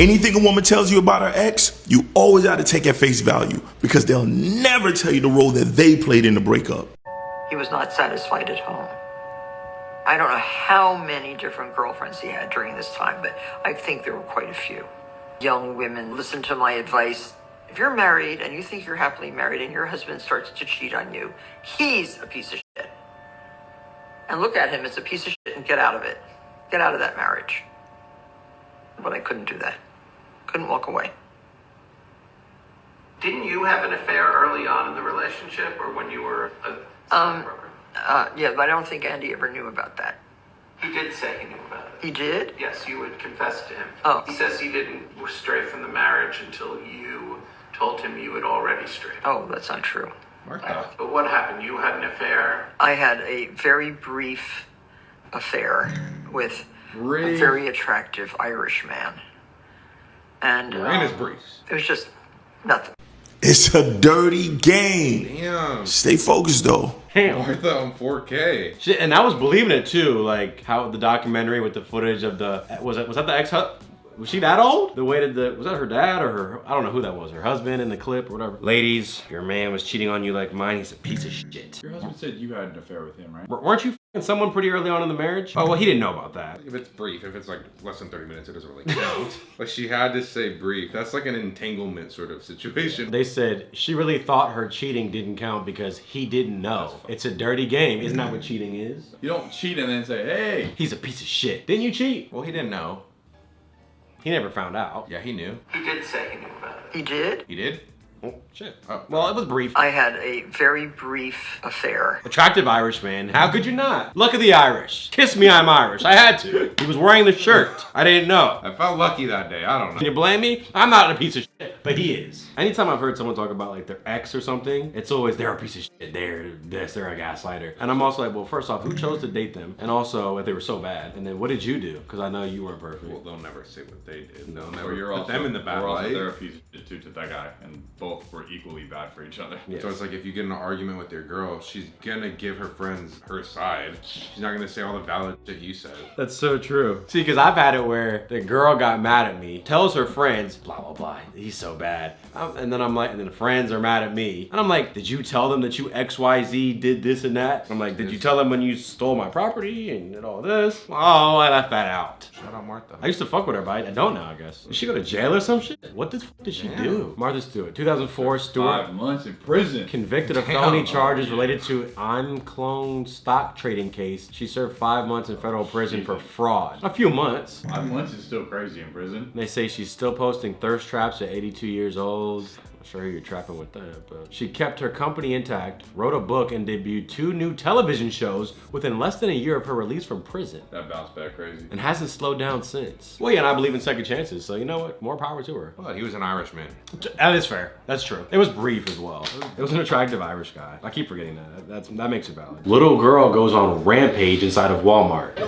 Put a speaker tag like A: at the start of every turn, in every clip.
A: Anything a woman tells you about her ex, you always got to take at face value because they'll never tell you the role that they played in the breakup.
B: He was not satisfied at home. I don't know how many different girlfriends he had during this time, but I think there were quite a few. Young women, listen to my advice. If you're married and you think you're happily married and your husband starts to cheat on you, he's a piece of shit. And look at him as a piece of shit and get out of it. Get out of that marriage. But I couldn't do that. Couldn't walk away.
C: Didn't you have an affair early on in the relationship or when you were a stockbroker?
B: Yeah, but I don't think Andy ever knew about that.
C: He did say he knew about it.
B: He did?
C: Yes, you would confess to him.
B: Oh.
C: He says he didn't stray from the marriage until you told him you had already strayed.
B: Oh, that's not true.
D: Martha.
C: But what happened? You had an affair?
B: I had a very brief affair with a very attractive Irish man. And
D: Miranda's briefs.
B: it was just nothing.
A: It's a dirty game.
D: Damn.
A: Stay focused though.
E: Damn.
D: Martha on 4K.
E: Shit, and I was believing it too, like how the documentary with the footage of the was that the ex? Was she that old? The way that was that her dad or her? I don't know who that was. Her husband in the clip or whatever. Ladies, your man was cheating on you like mine. He's a piece of shit.
F: Your husband said you had an affair with him, right?
E: Weren't you f***ing someone pretty early on in the marriage? Oh well, he didn't know about that.
D: If it's brief, if it's like less than 30 minutes, it doesn't really count. But she had to say brief. That's like an entanglement sort of situation.
E: They said she really thought her cheating didn't count because he didn't know. It's a dirty game. Isn't that what cheating is?
F: You don't cheat and then say, hey.
E: He's a piece of shit. Didn't you cheat?
D: Well, he didn't know.
E: He never found out.
D: Yeah, he knew.
C: He did say he knew about it.
B: He did?
D: He did?
E: Oh, shit.
D: Oh.
E: Well, it was brief.
B: I had a very brief affair.
E: Attractive Irish man. How could you not? Look at the Irish. Kiss me, I'm Irish. I had to. He was wearing the shirt. I didn't know.
D: I felt lucky that day. I don't
E: Can
D: know.
E: you blame me? I'm not a piece of shit, but he is. Anytime I've heard someone talk about like their ex or something, it's always they're a piece of shit. They're this, they're a gaslighter. And I'm also like, well, first off, who chose to date them? And also, if they were so bad. And then what did you do? Because I know you weren't perfect.
D: Well, they'll never say what they did. They'll
F: Or
D: never
F: you're
D: put
F: also,
D: them in the bad
F: we're also
D: light.
F: they're a piece of shit too to that guy, and both were equally bad for each other.
E: Yes.
D: So it's like if you get in an argument with your girl, she's gonna give her friends her side. She's not gonna say all the valid shit you said.
E: That's so true. See, because I've had it where the girl got mad at me, tells her friends, blah, blah, blah, he's so bad. And then I'm like, and then the friends are mad at me. And I'm like, did you tell them that you XYZ did this and that? I'm like, did you tell them when you stole my property and did all this? Oh, I left that out.
D: Shout out Martha.
E: I used to fuck with her, but I don't now, I guess. Did she go to jail or some shit? What the fuck did she do? Martha Stewart, 2004, Stewart.
F: 5 months in prison.
E: Convicted of felony charges related to uncloned stock trading case. She served 5 months in federal prison for fraud. A few months.
F: 5 months is still crazy in prison.
E: They say she's still posting thirst traps at 82 years old. Not sure who you're trapping with that, but she kept her company intact, wrote a book, and debuted 2 new television shows within less than a year of her release from prison.
F: That bounced back crazy.
E: And hasn't slowed down since. Well, yeah, and I believe in second chances, so you know what? More power to her.
D: Well, he was an Irishman.
E: That is fair. That's true. It was brief as well. It was an attractive Irish guy. I keep forgetting that. That makes it valid. Little girl goes on rampage inside of Walmart.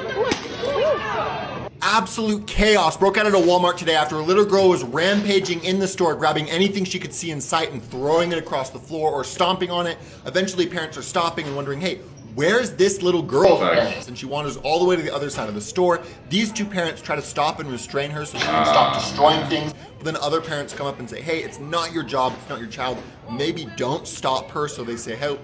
G: Absolute chaos broke out at a Walmart today after a little girl was rampaging in the store, grabbing anything she could see in sight and throwing it across the floor or stomping on it. Eventually, parents are stopping and wondering, hey, where's this little girl? And she wanders all the way to the other side of the store. These 2 parents try to stop and restrain her so she can stop destroying things. But then other parents come up and say, hey, it's not your job, it's not your child. Maybe don't stop her. So they say, hey,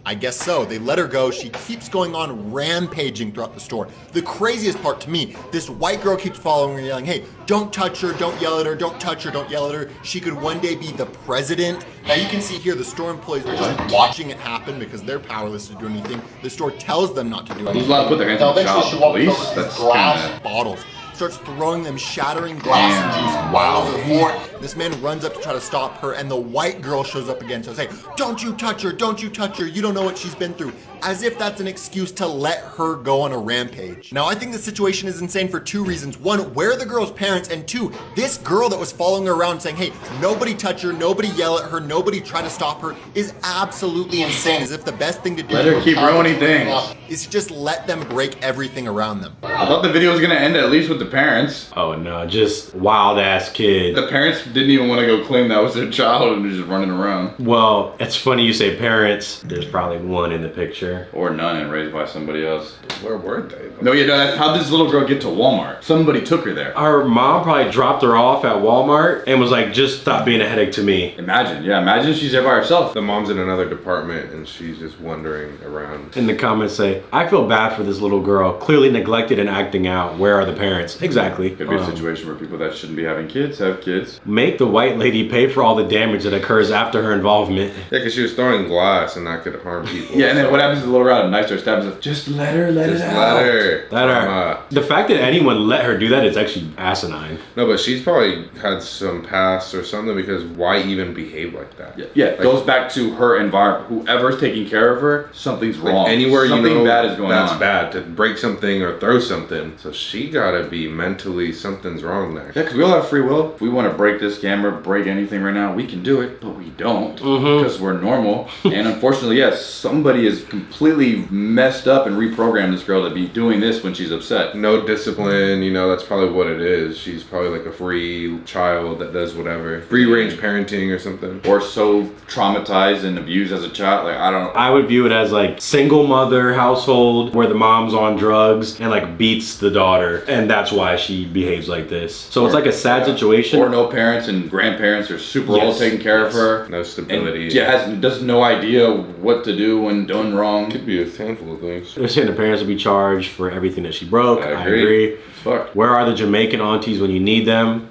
G: I guess so. They let her go. She keeps going on rampaging throughout the store. The craziest part to me, this white girl keeps following her, yelling, hey, don't touch her, don't yell at her, don't touch her, don't yell at her. She could one day be the president. Now you can see here the store employees are just watching it happen because they're powerless to do anything. The store tells them not to do anything.
F: Who's allowed to put their hands on the child? Police? That's
G: glass bottles. Starts throwing them, shattering glass and juice all over the floor. This man runs up to try to stop her, and the white girl shows up again. So say, don't you touch her, don't you touch her, you don't know what she's been through. As if that's an excuse to let her go on a rampage. Now I think the situation is insane for 2 reasons. 1, where are the girl's parents? And 2, this girl that was following her around saying, hey, nobody touch her, nobody yell at her, nobody try to stop her is absolutely insane. As if the best thing to do
F: Let her keep ruining things.
G: is to just let them break everything around them.
F: I thought the video was gonna end at least with the parents.
E: Oh no, just wild ass kid.
F: The parents didn't even want to go claim that was their child and they're just running around.
E: Well, it's funny you say parents. There's probably one in the picture. sure.
F: Or none and raised by somebody else.
D: Where were they?
F: No, you know, that's how this little girl get to Walmart. Somebody took her there.
E: Her mom probably dropped her off at Walmart and was like, just stop being a headache to me.
F: Imagine she's there by herself.
D: The mom's in another department and she's just wandering around.
E: In the comments say, I feel bad for this little girl, clearly neglected and acting out. Where are the parents? Exactly.
F: Could be a situation where people that shouldn't be having kids have kids.
E: Make the white lady pay for all the damage that occurs after her involvement.
D: Yeah, because she was throwing glass and that could harm people.
F: Yeah, and then what happens to the little girl? Knives her, stabs her. Just let her, let it out.
D: Let her.
E: Let her. The fact that anyone let her do that is actually asinine.
D: No, but she's probably had some past or something, because why even behave like that?
F: Yeah, it goes back to her environment. Whoever's taking care of her, something's wrong.
D: Like anywhere
F: something
D: you know
F: bad is going
D: that's
F: on.
D: bad, to break something or throw something. So she gotta be mentally, something's wrong there.
F: Yeah, because we all have free will. If we want to break this camera, break anything right now, we can do it, but we don't because we're normal. And unfortunately, yes, somebody is completely messed up and reprogrammed this girl to be doing this when she's upset.
D: No discipline, you know, that's probably what it is. She's probably like a free child that does whatever. Free range parenting or something.
F: Or so traumatized and abused as a child, like I don't know.
E: I would view it as like single mother household where the mom's on drugs and like beats the daughter, and that's why she behaves like this. So it's like a sad situation.
F: Or no parents and grandparents are super old taking care of her.
D: No stability.
F: And does no idea what to do when done wrong.
D: Could be a handful of things.
E: They're saying the parents will be charged for everything that she broke.
D: I
E: I
D: agree.
E: agree.
F: Fuck.
E: Where are the Jamaican aunties when you need them?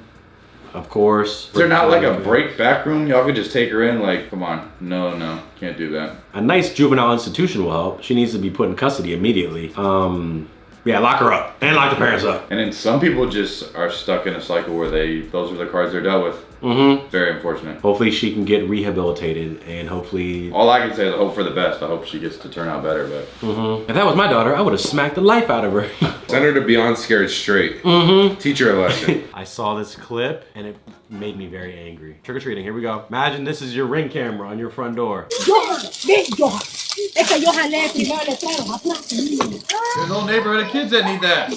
E: Of course.
F: Is there not like a break back room? Y'all could just take her in, like, come on. No, can't do that.
E: A nice juvenile institution will help. She needs to be put in custody immediately. Yeah, lock her up and lock the parents up.
F: And then some people just are stuck in a cycle where those are the cards they're dealt with. Very unfortunate.
E: Hopefully she can get rehabilitated, and hopefully...
F: All I can say is I hope for the best. I hope she gets to turn out better, but...
E: If that was my daughter, I would have smacked the life out of her.
D: Send her to Beyond Scared Straight. Teach her a lesson.
E: I saw this clip, and it made me very angry. Trick-or-treating, here we go. Imagine this is your Ring camera on your front door.
F: There's a whole neighborhood of kids that need that.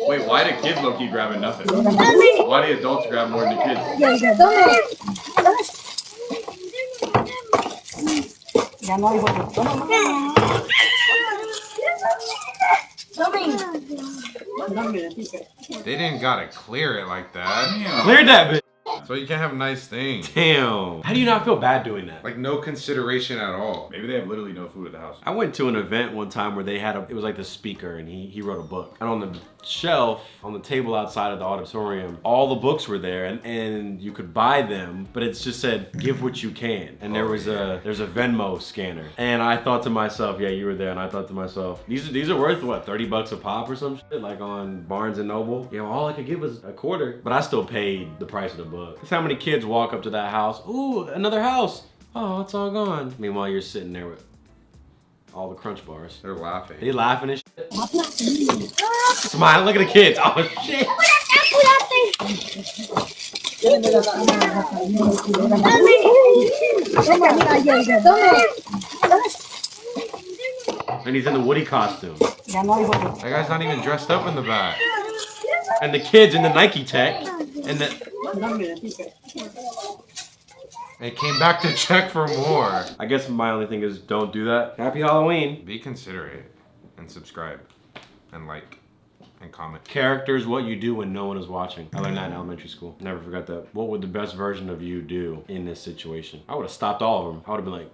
F: Wait, why do kids low-key grabbing nothing? Why do adults grab more than the kids?
D: They didn't gotta clear it like that.
E: Cleared that bitch.
D: So you can't have nice things.
E: Damn. How do you not feel bad doing that?
D: Like no consideration at all.
F: Maybe they have literally no food at the house.
E: I went to an event one time where they had it was like the speaker, and he wrote a book. And on the shelf, on the table outside of the auditorium, all the books were there, and you could buy them, but it just said, give what you can. And there's a Venmo scanner. And I thought to myself, yeah, you were there, and I thought to myself, these are worth what, 30 bucks a pop or some shit, like on Barnes and Noble? You know, all I could get was a quarter, but I still paid the price of the book. That's how many kids walk up to that house. Ooh, another house. Oh, it's all gone. Meanwhile, you're sitting there with all the Crunch bars.
D: They're laughing.
E: They laughing and shit. Smile, look at the kids. Oh shit. And he's in the Woody costume.
D: That guy's not even dressed up in the back.
E: And the kids in the Nike Tech. And the...
D: They came back to check for more.
E: I guess my only thing is don't do that. Happy Halloween.
D: Be considerate and subscribe and like and comment.
E: Character is what you do when no one is watching. I learned that in elementary school. Never forgot that. What would the best version of you do in this situation? I would have stopped all of them. I would have been like,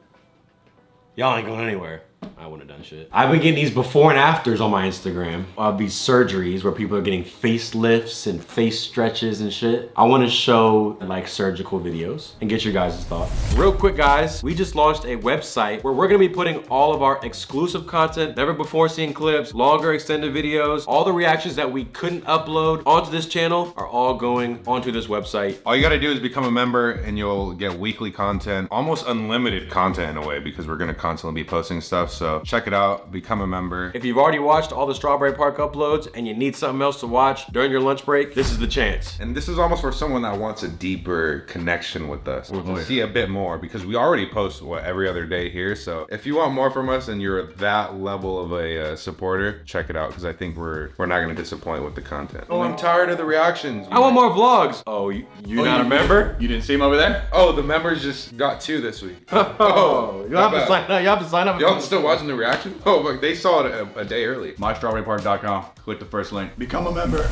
E: y'all ain't going anywhere. I wouldn't have done shit. I've been getting these before and afters on my Instagram of these surgeries where people are getting facelifts and face stretches and shit. I want to show like surgical videos and get your guys' thoughts. Real quick guys, we just launched a website where we're gonna be putting all of our exclusive content, never before seen clips, longer extended videos, all the reactions that we couldn't upload onto this channel are all going onto this website.
D: All you gotta do is become a member and you'll get weekly content, almost unlimited content in a way, because we're gonna constantly be posting stuff. So check it out, become a member.
E: If you've already watched all the Strawberry Park uploads and you need something else to watch during your lunch break, this is the chance.
D: And this is almost for someone that wants a deeper connection with us, to see a bit more, because we already post every other day here. So if you want more from us and you're that level of a supporter, check it out, because I think we're not gonna disappoint with the content. Oh, I'm tired of the reactions.
E: I want more vlogs. Oh, you not a member?
F: You didn't see him over there?
D: Oh, the members just got 2 this week.
E: Oh, you have to sign up. You have to sign up.
D: Y'all still watching the reaction? Oh, look, they saw it a day early.
F: MyStrawberryPark.com. Click the first link.
G: Become a member.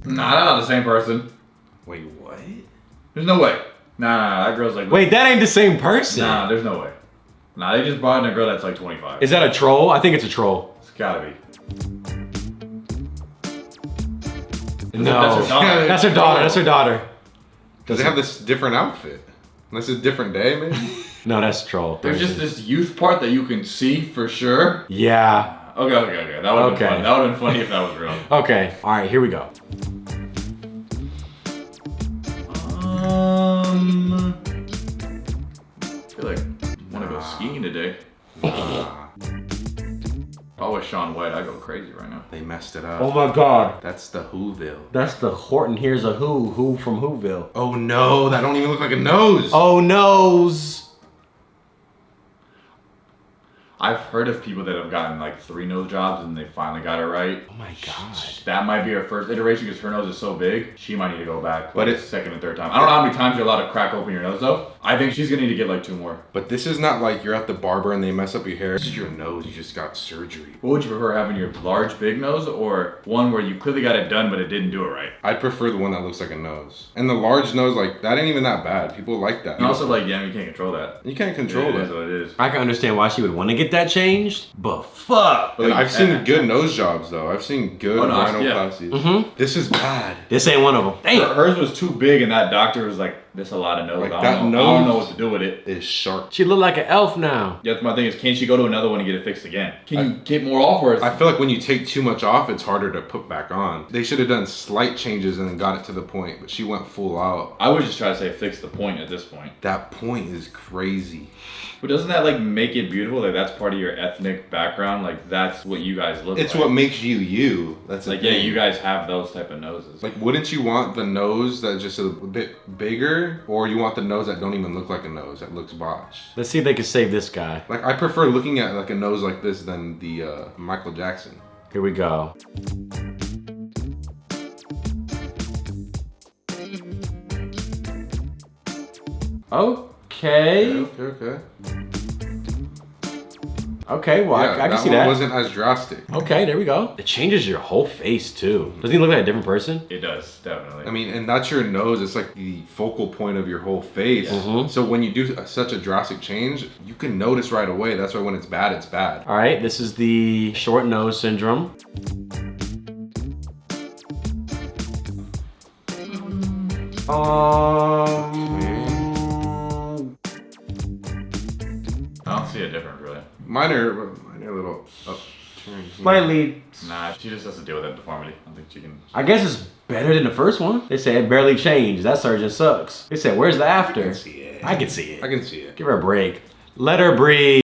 F: Nah, they're not the same person.
D: Wait, what?
F: There's no way. Nah, that girl's like...
E: Wait, that ain't the same person.
F: Nah, there's no way. Nah, they just brought in a girl that's like 25.
E: Is that a troll? I think it's a troll.
F: It's gotta be.
E: No,
F: That's her daughter.
E: That's her daughter. That's her daughter.
D: Does they have this different outfit? This is a different day, maybe?
E: No, that's a troll.
F: There's just this youth part that you can see for sure.
E: Yeah.
F: Okay. That would've been fun. That would've been funny if that was real.
E: Okay. All right. Here we go.
F: I feel like I want to go skiing today. If I was Sean White, I'd go crazy right now.
D: They messed it up.
E: Oh my God.
D: That's the Whoville.
E: That's the Horton. Here's a Who from Whoville.
D: Oh no, that don't even look like a nose.
E: Oh noes.
F: I've heard of people that have gotten like 3 nose jobs and they finally got it right.
E: Oh my God.
F: That might be her first iteration because her nose is so big. She might need to go back.
D: But
F: But it's second and third time. I don't know how many times you're allowed to crack open your nose though. I think she's gonna need to get like 2 more.
D: But this is not like you're at the barber and they mess up your hair. This is your nose. You just got surgery.
F: What would you prefer, having your large big nose or one where you clearly got it done but it didn't do it right?
D: I'd prefer the one that looks like a nose. And the large nose, like, that ain't even that bad. People like that.
F: And also like, yeah, you can't control that.
D: You can't control
F: It is
D: it.
F: what it is.
E: I can understand why she would want to get that changed, but fuck.
D: And I've seen good nose jobs though. I've seen good
F: Oh, no,
D: rhinoplasties. This is bad.
E: This ain't one of them. Damn.
F: Hers was too big and that doctor was like, this a lot of nose.
D: Like,
F: I
D: that
F: don't know. I don't know
D: nose-
F: what to do with it.
D: It's sharp.
E: She look like an elf now.
F: Yeah, my thing is, can she go to another one and get it fixed again? Can you get more off or
D: I feel like when you take too much off, it's harder to put back on. They should have done slight changes and then got it to the point, but she went full out.
F: I would just try to say fix the point at this point.
D: That point is crazy.
F: But doesn't that like make it beautiful? Like that's part of your ethnic background. Like that's what you guys look
D: It's
F: like.
D: what makes you you. That's the
F: Like yeah,
D: thing.
F: you guys have those type of noses.
D: Like, wouldn't you want the nose that's just a bit bigger, or you want the nose that don't even look like a nose, that looks botched?
E: Let's see if they can save this guy.
D: Like, I prefer looking at like a nose like this than the Michael Jackson.
E: Here we go. Okay.
D: Okay.
E: Okay, well,
D: Yeah,
E: I can see
D: one
E: that.
D: wasn't as drastic.
E: Okay, there we go. It changes your whole face too. Doesn't he look like a different person?
F: It does definitely.
D: I mean, and that's your nose. It's like the focal point of your whole face. So when you do such a drastic change, you can notice right away. That's why when it's bad, it's bad.
E: All right, this is the short nose syndrome.
F: I don't see a difference really.
D: Mine are a little upturned.
E: Slightly.
F: Nah, she just has to deal with that deformity. I don't think she can.
E: I guess it's better than the first one. They said it barely changed. That surgeon sucks. They said, where's the after?
D: I can see it.
E: I can see it.
D: I can see it.
E: Give her a break. Let her breathe.